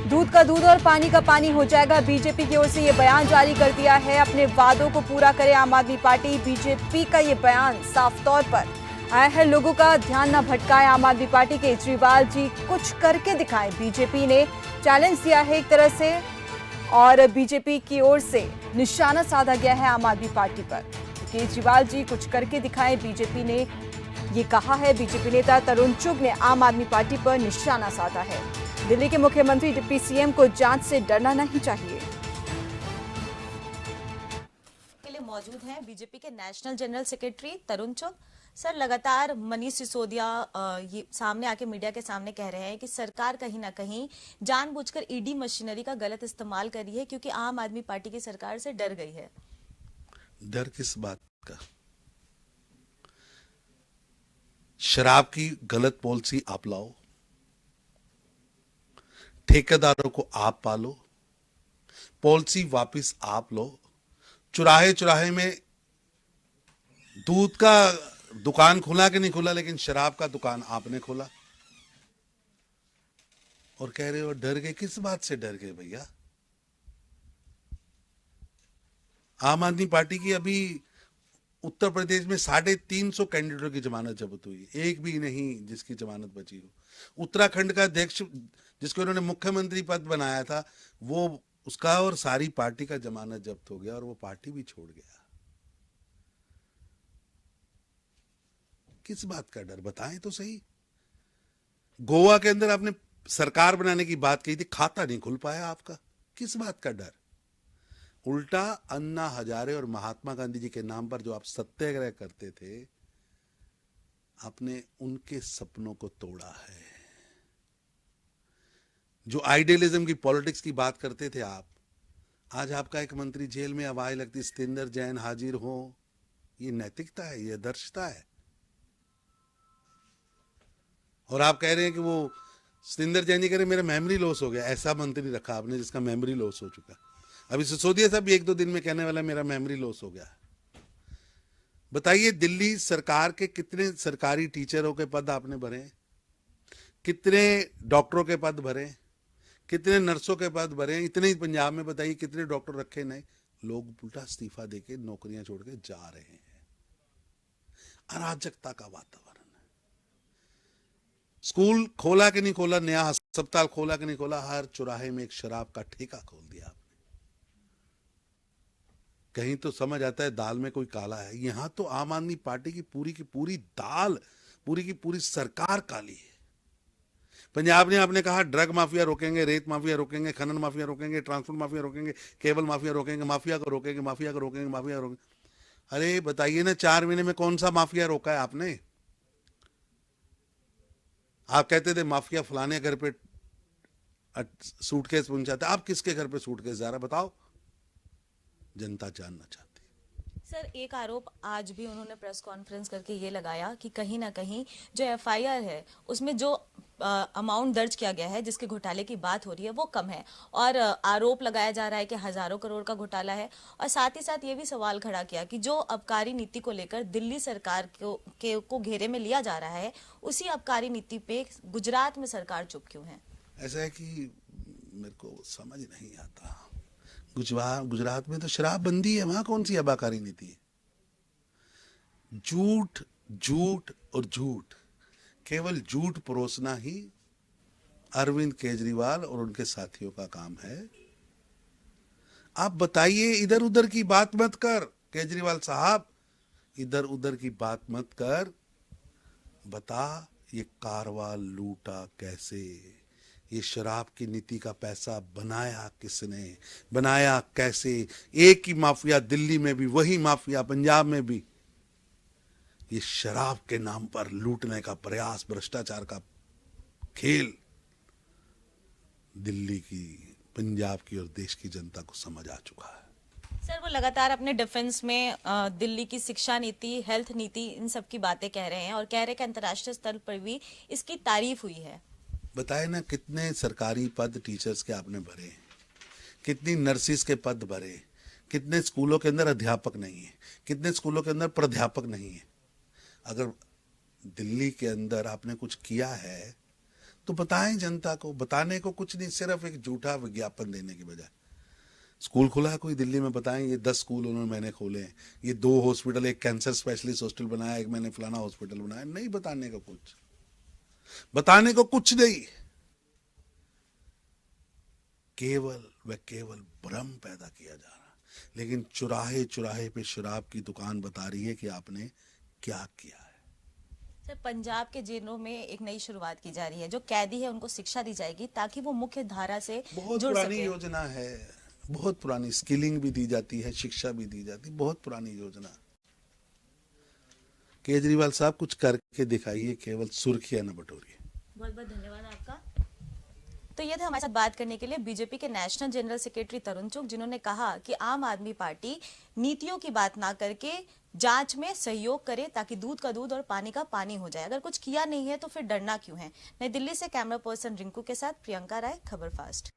दूध का दूध और पानी का पानी हो जाएगा। बीजेपी की ओर से ये बयान जारी कर दिया है। अपने वादों को पूरा करे आम आदमी पार्टी। बीजेपी का ये बयान साफ तौर पर आया है लोगों का ध्यान न भटकाए आम आदमी पार्टी। केजरीवाल जी कुछ करके दिखाएं, बीजेपी ने चैलेंज दिया है एक तरह से, और बीजेपी की ओर से निशाना साधा गया है आम आदमी पार्टी पर। केजरीवाल जी कुछ करके दिखाएं, बीजेपी ने ये कहा है। बीजेपी नेता तरुण चुग ने आम आदमी पार्टी पर निशाना साधा है। दिल्ली के मुख्यमंत्री डिप्टी सीएम को जांच से डरना नहीं चाहिए। के लिए मौजूद हैं बीजेपी के नेशनल जनरल सेक्रेटरी तरुण चुग। सर, लगातार मनीष सिसोदिया ये सामने आके मीडिया के सामने कह रहे हैं कि सरकार कहीं ना कहीं जानबूझकर ईडी मशीनरी का गलत इस्तेमाल कर रही है क्योंकि आम आदमी पार्टी की सरकार से डर गई है। डर किस बात का? शराब की गलत पॉलिसी आप लाओ, ठेकेदारों को आप पालो, पॉलिसी वापस आप लो। चुराहे चुराहे में दूध का दुकान खुला कि नहीं खुला, लेकिन शराब का दुकान आपने खोला और कह रहे हो डर गए। किस बात से डर गए भैया? आम आदमी पार्टी की अभी उत्तर प्रदेश में 350 कैंडिडेटों की जमानत जब्त हुई, एक भी नहीं जिसकी जमानत बची हो। उत्तराखंड का अध्यक्ष जिसको उन्होंने मुख्यमंत्री पद बनाया था, वो उसका और सारी पार्टी का जमानत जब्त हो गया और वो पार्टी भी छोड़ गया। किस बात का डर? बताएं तो सही। गोवा के अंदर आपने सरकार बनाने की बात कही थी, खाता नहीं खुल पाया आपका। किस बात का डर? उल्टा अन्ना हजारे और महात्मा गांधी जी के नाम पर जो आप सत्याग्रह करते थे, आपने उनके सपनों को तोड़ा है। जो आइडियलिज्म की पॉलिटिक्स की बात करते थे आप, आज आपका एक मंत्री जेल में, अब आए लगती सतेंद्र जैन हाजिर हो। ये नैतिकता है? ये आदर्शता है? और आप कह रहे हैं कि वो सतेंद्र जैन जी कह रहे मेरा मेमोरी लॉस हो गया। ऐसा मंत्री रखा आपने जिसका मेमोरी लॉस हो चुका। अभी सिसोदिया साहब भी 1-2 दिन में कहने वाला मेरा मेमोरी लॉस हो गया। बताइए, दिल्ली सरकार के कितने सरकारी टीचरों के पद आपने भरे, कितने डॉक्टरों के पद भरे, कितने नर्सों के पद भरे? इतने ही पंजाब में बताइए कितने डॉक्टर रखे नए। लोग उल्टा इस्तीफा देके नौकरियां छोड़ के जा रहे हैं। अराजकता का वातावरण है। स्कूल खोला कि नहीं खोला, नया अस्पताल खोला कि नहीं खोला, हर चौराहे में एक शराब का ठेका खोल दिया आपने। कहीं तो समझ आता है दाल में कोई काला है। यहां तो आम आदमी पार्टी की पूरी दाल, पूरी की पूरी सरकार काली है। पंजाब ने आपने कहा ड्रग माफिया रोकेंगे, रेत माफिया रोकेंगे, खनन माफिया रोकेंगे, ट्रांसपोर्ट माफिया रोकेंगे, केबल माफिया रोकेंगे, माफिया को रोकेंगे, माफिया को रोकेंगे, माफिया को रोकेंगे। अरे बताइए ना, 4 महीने में कौन सा माफिया रोका है आपने? आप कहते थे माफिया फलाने घर पे सूटकेस पहुंचाते, आप किसके घर पे सूटकेस जा रहा बताओ? जनता जानना चाहती। सर, एक आरोप आज भी उन्होंने प्रेस कॉन्फ्रेंस करके ये लगाया कि कहीं ना कहीं जो एफआईआर है उसमें जो अमाउंट दर्ज किया गया है, जिसके घोटाले की बात हो रही है, वो कम है। और आरोप लगाया जा रहा है कि हजारों करोड़ का घोटाला है। और साथ ही साथ ये भी सवाल खड़ा किया कि जो आबकारी नीति को लेकर दिल्ली सरकार को घेरे में लिया जा रहा है, उसी आबकारी नीति पे गुजरात में सरकार चुप क्यों है? ऐसा है कि मेरे को समझ नहीं आता। गुजरात में तो शराबबंदी है, वहां कौन सी आबकारी नीति है? झूठ झूठ और झूठ, केवल झूठ परोसना ही अरविंद केजरीवाल और उनके साथियों का काम है। आप बताइए, इधर उधर की बात मत कर केजरीवाल साहब, इधर उधर की बात मत कर। बता ये कारवा लूटा कैसे, ये शराब की नीति का पैसा बनाया किसने, बनाया कैसे? एक ही माफिया दिल्ली में भी, वही माफिया पंजाब में भी। ये शराब के नाम पर लूटने का प्रयास, भ्रष्टाचार का खेल दिल्ली की, पंजाब की और देश की जनता को समझ आ चुका है। सर, वो लगातार अपने डिफेंस में दिल्ली की शिक्षा नीति, हेल्थ नीति, इन सब की बातें कह रहे हैं और कह रहे हैं कि अंतर्राष्ट्रीय स्तर पर भी इसकी तारीफ हुई है। बताए ना, कितने सरकारी पद टीचर्स के आपने भरे, कितनी नर्सिस के पद भरे, कितने स्कूलों के अंदर अध्यापक नहीं है, कितने स्कूलों के अंदर प्राध्यापक नहीं है। अगर दिल्ली के अंदर आपने कुछ किया है तो बताएं जनता को। बताने को कुछ नहीं, सिर्फ एक झूठा विज्ञापन देने के बजाय। स्कूल खुला है कोई दिल्ली में, बताएं ये 10 स्कूल उन्होंने मैंने खोले हैं, ये 2 हॉस्पिटल, एक कैंसर स्पेशलिस्ट हॉस्पिटल बनाया, एक मैंने फलाना हॉस्पिटल बनाया। नहीं बताने को कुछ, बताने को कुछ नहीं, केवल व केवल भ्रम पैदा किया जा रहा। लेकिन चुराहे चुराहे पे शराब की दुकान बता रही है कि आपने क्या किया है। सर, पंजाब के जेलों में एक नई शुरुआत की जा रही है। जो कैदी है उनको शिक्षा दी जाएगी ताकि वो मुख्य धारा से बहुत जुड़ पुरानी सके। योजना है, बहुत पुरानी। स्किलिंग भी दी जाती है, शिक्षा भी दी जाती है, बहुत पुरानी योजना। केजरीवाल साहब कुछ करके दिखाइए, केवल सुर्खियां न बटोरिए। बहुत बहुत धन्यवाद आपका। तो ये थे हमारे साथ बात करने के लिए बीजेपी के नेशनल जनरल सेक्रेटरी तरुण चुग, जिन्होंने कहा कि आम आदमी पार्टी नीतियों की बात ना करके जांच में सहयोग करे ताकि दूध का दूध और पानी का पानी हो जाए। अगर कुछ किया नहीं है तो फिर डरना क्यों है। नई दिल्ली से कैमरा पर्सन रिंकू के साथ प्रियंका राय, खबर फास्ट।